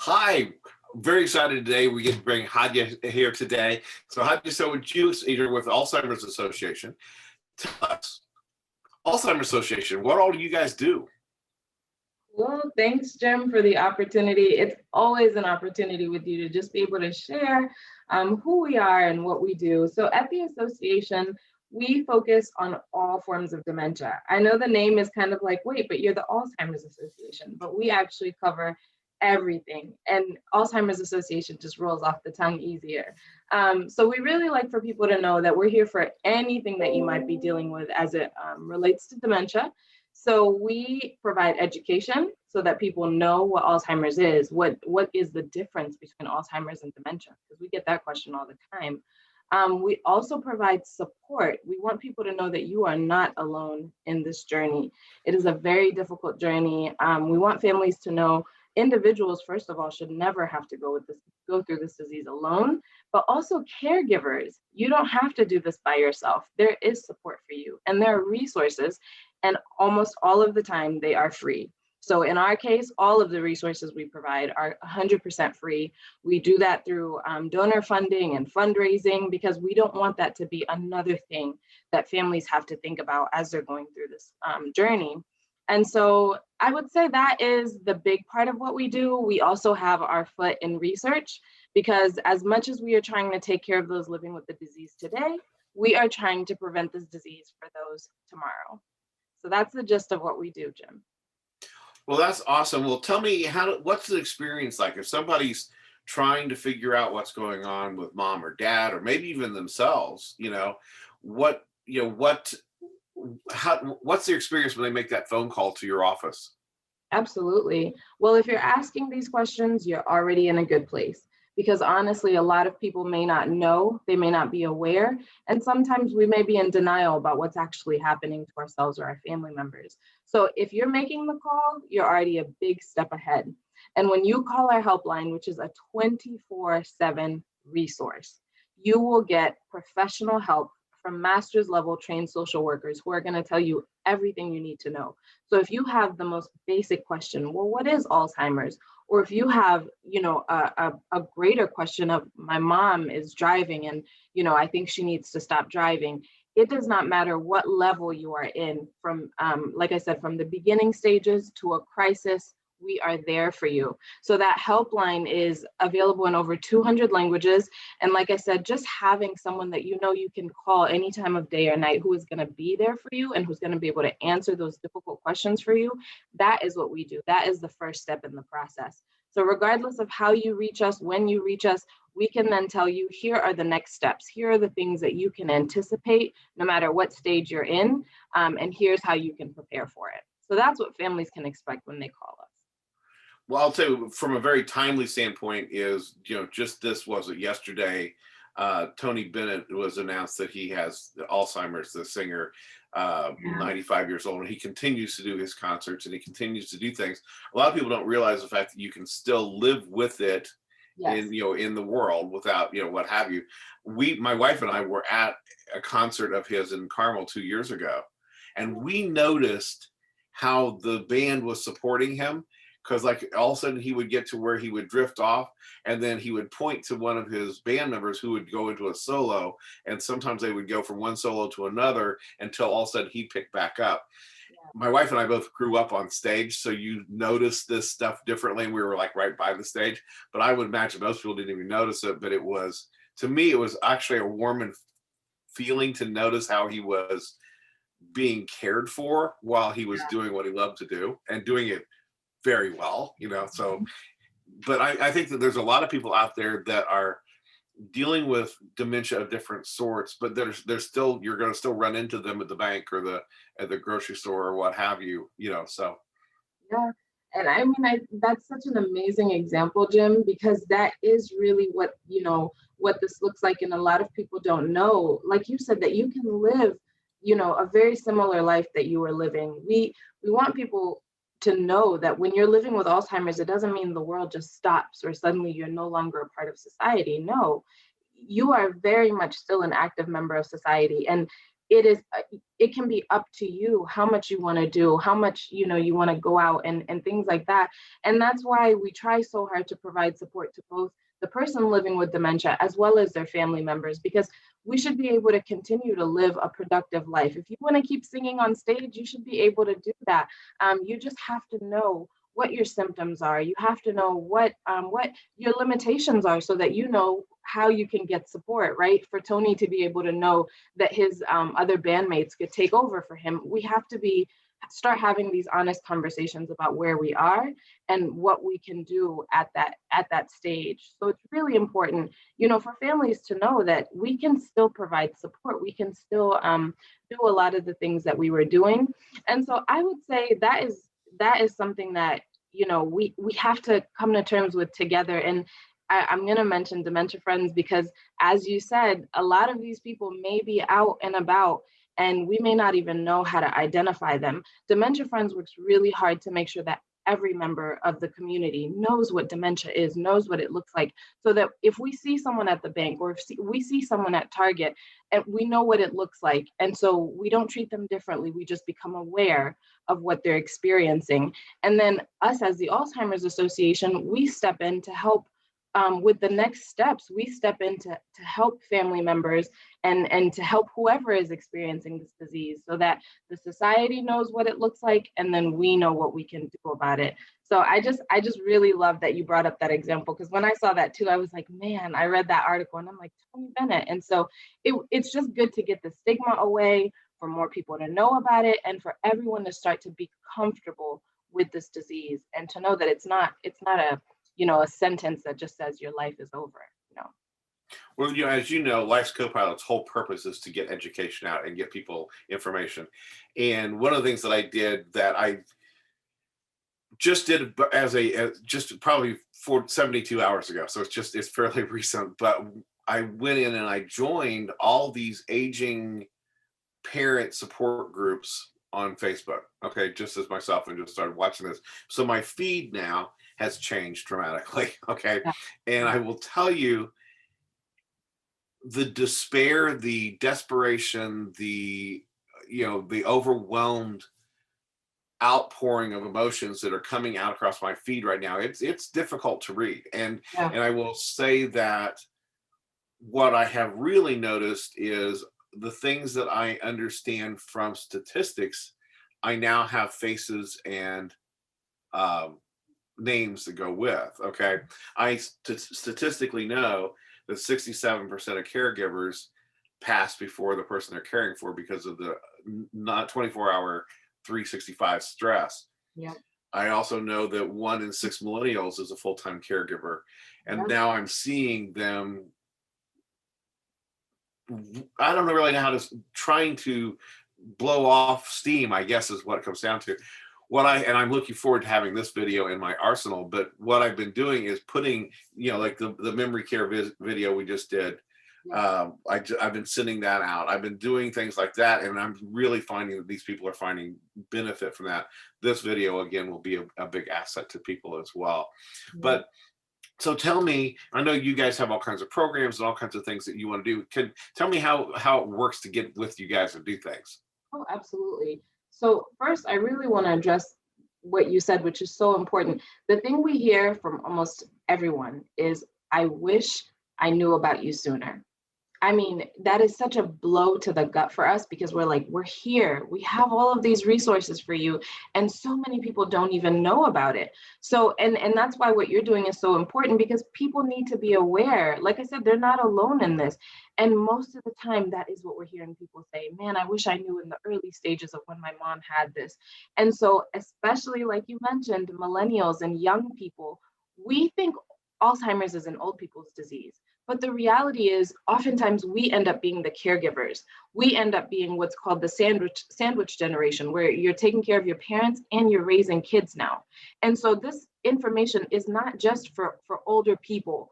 Hi, very excited today. We get to bring Hadya here today. So Hadya Sow, you're with Alzheimer's Association. Tell us, Alzheimer's Association, what all do you guys do? Well, thanks, Jim, for the opportunity. It's always an opportunity with you to just be able to share who we are and what we do. So at the association, we focus on all forms of dementia. I know the name is kind of like, wait, but you're the Alzheimer's Association, but we actually cover everything. And Alzheimer's Association just rolls off the tongue easier. So we really like for people to know that we're here for anything that you might be dealing with as it relates to dementia. So we provide education so that people know what Alzheimer's is, what is the difference between Alzheimer's and dementia, because we get that question all the time. We also provide support. We want people to know that you are not alone in this journey. It is a very difficult journey. We want families to know individuals, first of all, should never have to go through this disease alone, but also caregivers. You don't have to do this by yourself. There is support for you, and there are resources, and almost all of the time they are free. So in our case, all of the resources we provide are 100% free. We do that through donor funding and fundraising, because we don't want that to be another thing that families have to think about as they're going through this journey. And so I would say that is the big part of what we do. We also have our foot in research, because as much as we are trying to take care of those living with the disease today, we are trying to prevent this disease for those tomorrow. So that's the gist of what we do, Jim. Well, that's awesome. Well, tell me, what's the experience like if somebody's trying to figure out what's going on with mom or dad, or maybe even themselves? What's the experience when they make that phone call to your office? Absolutely. Well, if you're asking these questions, you're already in a good place, because honestly, a lot of people may not know, they may not be aware, and sometimes we may be in denial about what's actually happening to ourselves or our family members. So if you're making the call, you're already a big step ahead. And when you call our helpline, which is a 24/7 resource, you will get professional help from master's level trained social workers who are going to tell you everything you need to know. So if you have the most basic question, well, what is Alzheimer's? Or if you have, a greater question of, my mom is driving and, I think she needs to stop driving. It does not matter what level you are in, from, like I said, from the beginning stages to a crisis, we are there for you. So that helpline is available in over 200 languages. And like I said, just having someone that you can call any time of day or night, who is going to be there for you and who's going to be able to answer those difficult questions for you, that is what we do. That is the first step in the process. So regardless of how you reach us, when you reach us, we can then tell you, here are the next steps. Here are the things that you can anticipate no matter what stage you're in. And here's how you can prepare for it. So that's what families can expect when they call us. Well, I'll tell you from a very timely standpoint is, just this was it yesterday. Tony Bennett was announced that he has Alzheimer's, the singer, 95 years old, and he continues to do his concerts and he continues to do things. A lot of people don't realize the fact that you can still live with it. Yes. in the world without, what have you. My wife and I were at a concert of his in Carmel 2 years ago, and we noticed how the band was supporting him. Because all of a sudden he would get to where he would drift off, and then he would point to one of his band members who would go into a solo, and sometimes they would go from one solo to another until all of a sudden he picked back up. Yeah. My wife and I both grew up on stage, so you notice this stuff differently, and we were right by the stage. But I would imagine most people didn't even notice it. But to me, it was actually a warm feeling to notice how he was being cared for while he was doing what he loved to do, and doing it very well, so, but I think that there's a lot of people out there that are dealing with dementia of different sorts, but there's still, you're going to still run into them at the bank or at the grocery store or what have you, so. Yeah. And I mean, that's such an amazing example, Jim, because that is really what this looks like. And a lot of people don't know, like you said, that you can live, a very similar life that you were living. We want people to know that when you're living with Alzheimer's, it doesn't mean the world just stops or suddenly you're no longer a part of society. No, you are very much still an active member of society. And it can be up to you how much you want to do, how much, you want to go out and things like that. And that's why we try so hard to provide support to both the person living with dementia as well as their family members, because we should be able to continue to live a productive life. If you want to keep singing on stage, you should be able to do that. You just have to know what your symptoms are. You have to know what your limitations are, so that you know how you can get support, right? For Tony to be able to know that his other bandmates could take over for him, we have to start having these honest conversations about where we are and what we can do at that stage. So it's really important, for families to know that we can still provide support. We can still do a lot of the things that we were doing. And so I would say that is something that, we have to come to terms with together. And I'm going to mention Dementia Friends because, as you said, a lot of these people may be out and about and we may not even know how to identify them. Dementia Friends works really hard to make sure that every member of the community knows what dementia is, knows what it looks like, so that if we see someone at the bank or if we see someone at Target, and we know what it looks like. And so we don't treat them differently. We just become aware of what they're experiencing. And then us as the Alzheimer's Association, we step in to help with the next steps. We step in to help family members and to help whoever is experiencing this disease, so that the society knows what it looks like, and then we know what we can do about it. So I just really love that you brought up that example, because when I saw that too, I was like, man, I read that article and I'm like, Tony Bennett. And so it's just good to get the stigma away, for more people to know about it, and for everyone to start to be comfortable with this disease, and to know that it's not a a sentence that just says your life is over. Well, as you know, Life's Co-Pilot's whole purpose is to get education out and get people information. And one of the things that I did, that I just did just probably 72 hours ago, so it's fairly recent, but I went in and I joined all these aging parent support groups on Facebook, okay, just as myself, and just started watching this. So my feed now has changed dramatically, okay? Yeah. And I will tell you, the despair, the desperation, the overwhelmed outpouring of emotions that are coming out across my feed right now, it's difficult to read. And I will say that what I have really noticed is the things that I understand from statistics, I now have faces and names to go with. Okay, I statistically know that 67% of caregivers pass before the person they're caring for because of the not 24-hour 365 stress. Yeah. I also know that 1 in 6 millennials is a full-time caregiver, and now I'm seeing them. I don't really know how to, trying to blow off steam, I guess, is what it comes down to. And I'm looking forward to having this video in my arsenal, but what I've been doing is putting, like the memory care video we just did. I've been sending that out. I've been doing things like that, and I'm really finding that these people are finding benefit from that. This video, again, will be a big asset to people as well. But so tell me, I know you guys have all kinds of programs and all kinds of things that you want to do. Tell me how it works to get with you guys and do things. Oh, absolutely. So first, I really want to address what you said, which is so important. The thing we hear from almost everyone is, I wish I knew about you sooner. I mean, that is such a blow to the gut for us, because we're like, we're here. We have all of these resources for you. And so many people don't even know about it. So, and that's why what you're doing is so important, because people need to be aware. Like I said, they're not alone in this. And most of the time, that is what we're hearing people say, man, I wish I knew in the early stages of when my mom had this. And so, especially like you mentioned, millennials and young people, we think Alzheimer's is an old people's disease. But the reality is, oftentimes we end up being the caregivers. We end up being what's called the sandwich generation, where you're taking care of your parents and you're raising kids now. And so this information is not just for older people,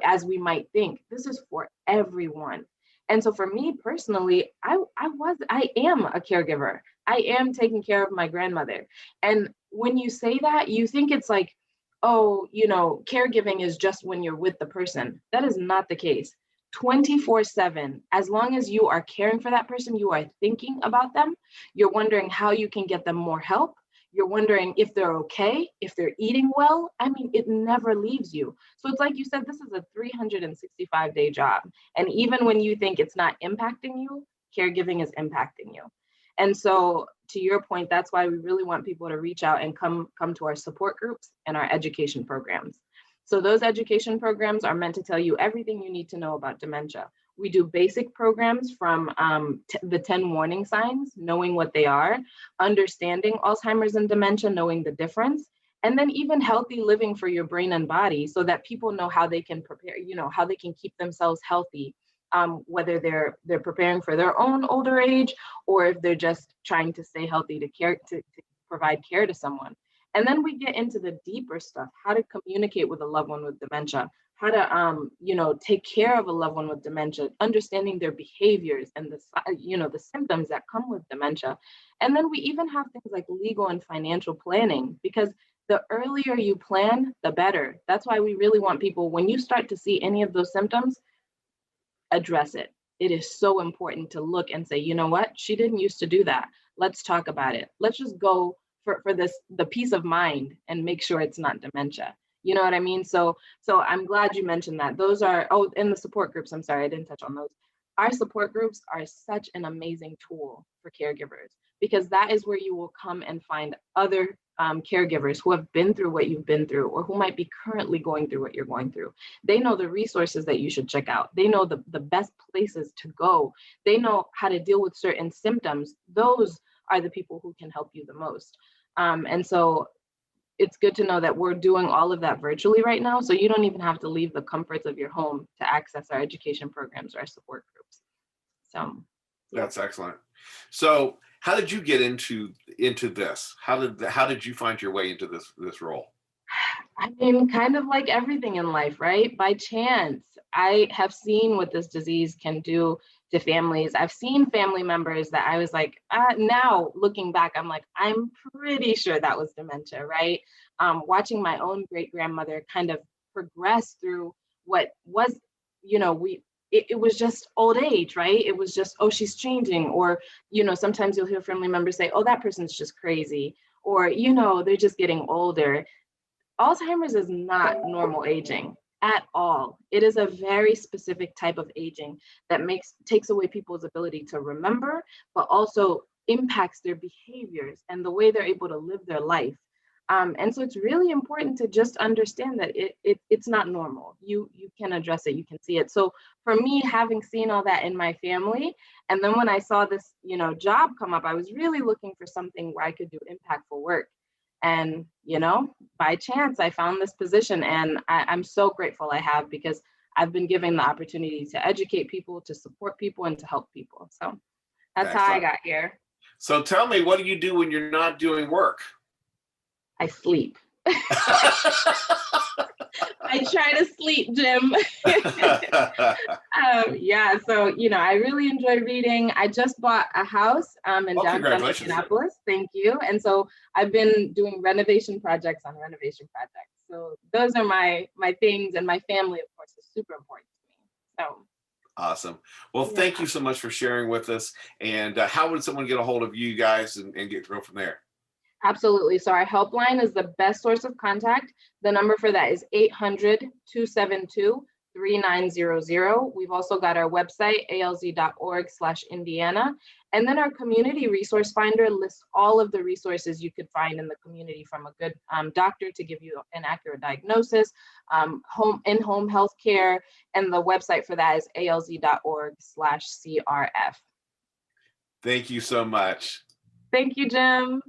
as we might think. This is for everyone. And so for me personally, I am a caregiver. I am taking care of my grandmother. And when you say that, you think it's like, oh, caregiving is just when you're with the person. That is not the case. 24/7. As long as you are caring for that person, you are thinking about them, you're wondering how you can get them more help. You're wondering if they're okay, if they're eating well. I mean, it never leaves you. So it's like you said, this is a 365-day job. And even when you think it's not impacting you, caregiving is impacting you. And so to your point, that's why we really want people to reach out and come to our support groups and our education programs. So those education programs are meant to tell you everything you need to know about dementia. We do basic programs from the 10 warning signs, knowing what they are, understanding Alzheimer's and dementia, knowing the difference, and then even healthy living for your brain and body so that people know how they can prepare, how they can keep themselves healthy, whether they're preparing for their own older age or if they're just trying to stay healthy to provide care to someone. And then we get into the deeper stuff, how to communicate with a loved one with dementia, how to, take care of a loved one with dementia, understanding their behaviors and the symptoms that come with dementia. And then we even have things like legal and financial planning, because the earlier you plan, the better. That's why we really want people, when you start to see any of those symptoms, address it. It is so important to look and say, you know what, she didn't used to do that. Let's talk about it. Let's just go for the peace of mind and make sure it's not dementia. You know what I mean? So I'm glad you mentioned that. Those are, in the support groups, I'm sorry, I didn't touch on those. Our support groups are such an amazing tool for caregivers, because that is where you will come and find other caregivers who have been through what you've been through, or who might be currently going through what you're going through. They know the resources that you should check out. They know the best places to go. They know how to deal with certain symptoms. Those are the people who can help you the most. And so it's good to know that we're doing all of that virtually right now. So you don't even have to leave the comforts of your home to access our education programs or our support groups. So yeah. That's excellent. So how did you get into this? How did you find your way into this role? I mean, kind of like everything in life, right? By chance. I have seen what this disease can do to families. I've seen family members that I was like, now looking back, I'm like, I'm pretty sure that was dementia, right? Watching my own great grandmother kind of progress through what was, it was just old age, right? It was just, oh, she's changing. Or, sometimes you'll hear family members say, oh, that person's just crazy. Or, they're just getting older. Alzheimer's is not normal aging at all. It is a very specific type of aging that takes away people's ability to remember, but also impacts their behaviors and the way they're able to live their life. And so it's really important to just understand that it's not normal. You can address it, you can see it. So for me, having seen all that in my family, and then when I saw this, job come up, I was really looking for something where I could do impactful work. And, by chance, I found this position, and I'm so grateful I have, because I've been given the opportunity to educate people, to support people, and to help people. So that's Excellent. how I got here. So tell me, what do you do when you're not doing work? I sleep. I try to sleep, Jim. Yeah, so, I really enjoy reading. I just bought a house in downtown Indianapolis. Thank you. And so I've been doing renovation projects on renovation projects. So those are my things, and my family, of course, is super important to me. So. Awesome. Well, thank you so much for sharing with us. And how would someone get a hold of you guys and get to go from there? Absolutely. So our helpline is the best source of contact. The number for that is 800-272-3900. We've also got our website, alz.org/Indiana. And then our community resource finder lists all of the resources you could find in the community, from a good doctor to give you an accurate diagnosis, in-home health care, and the website for that is alz.org/CRF. Thank you so much. Thank you, Jim.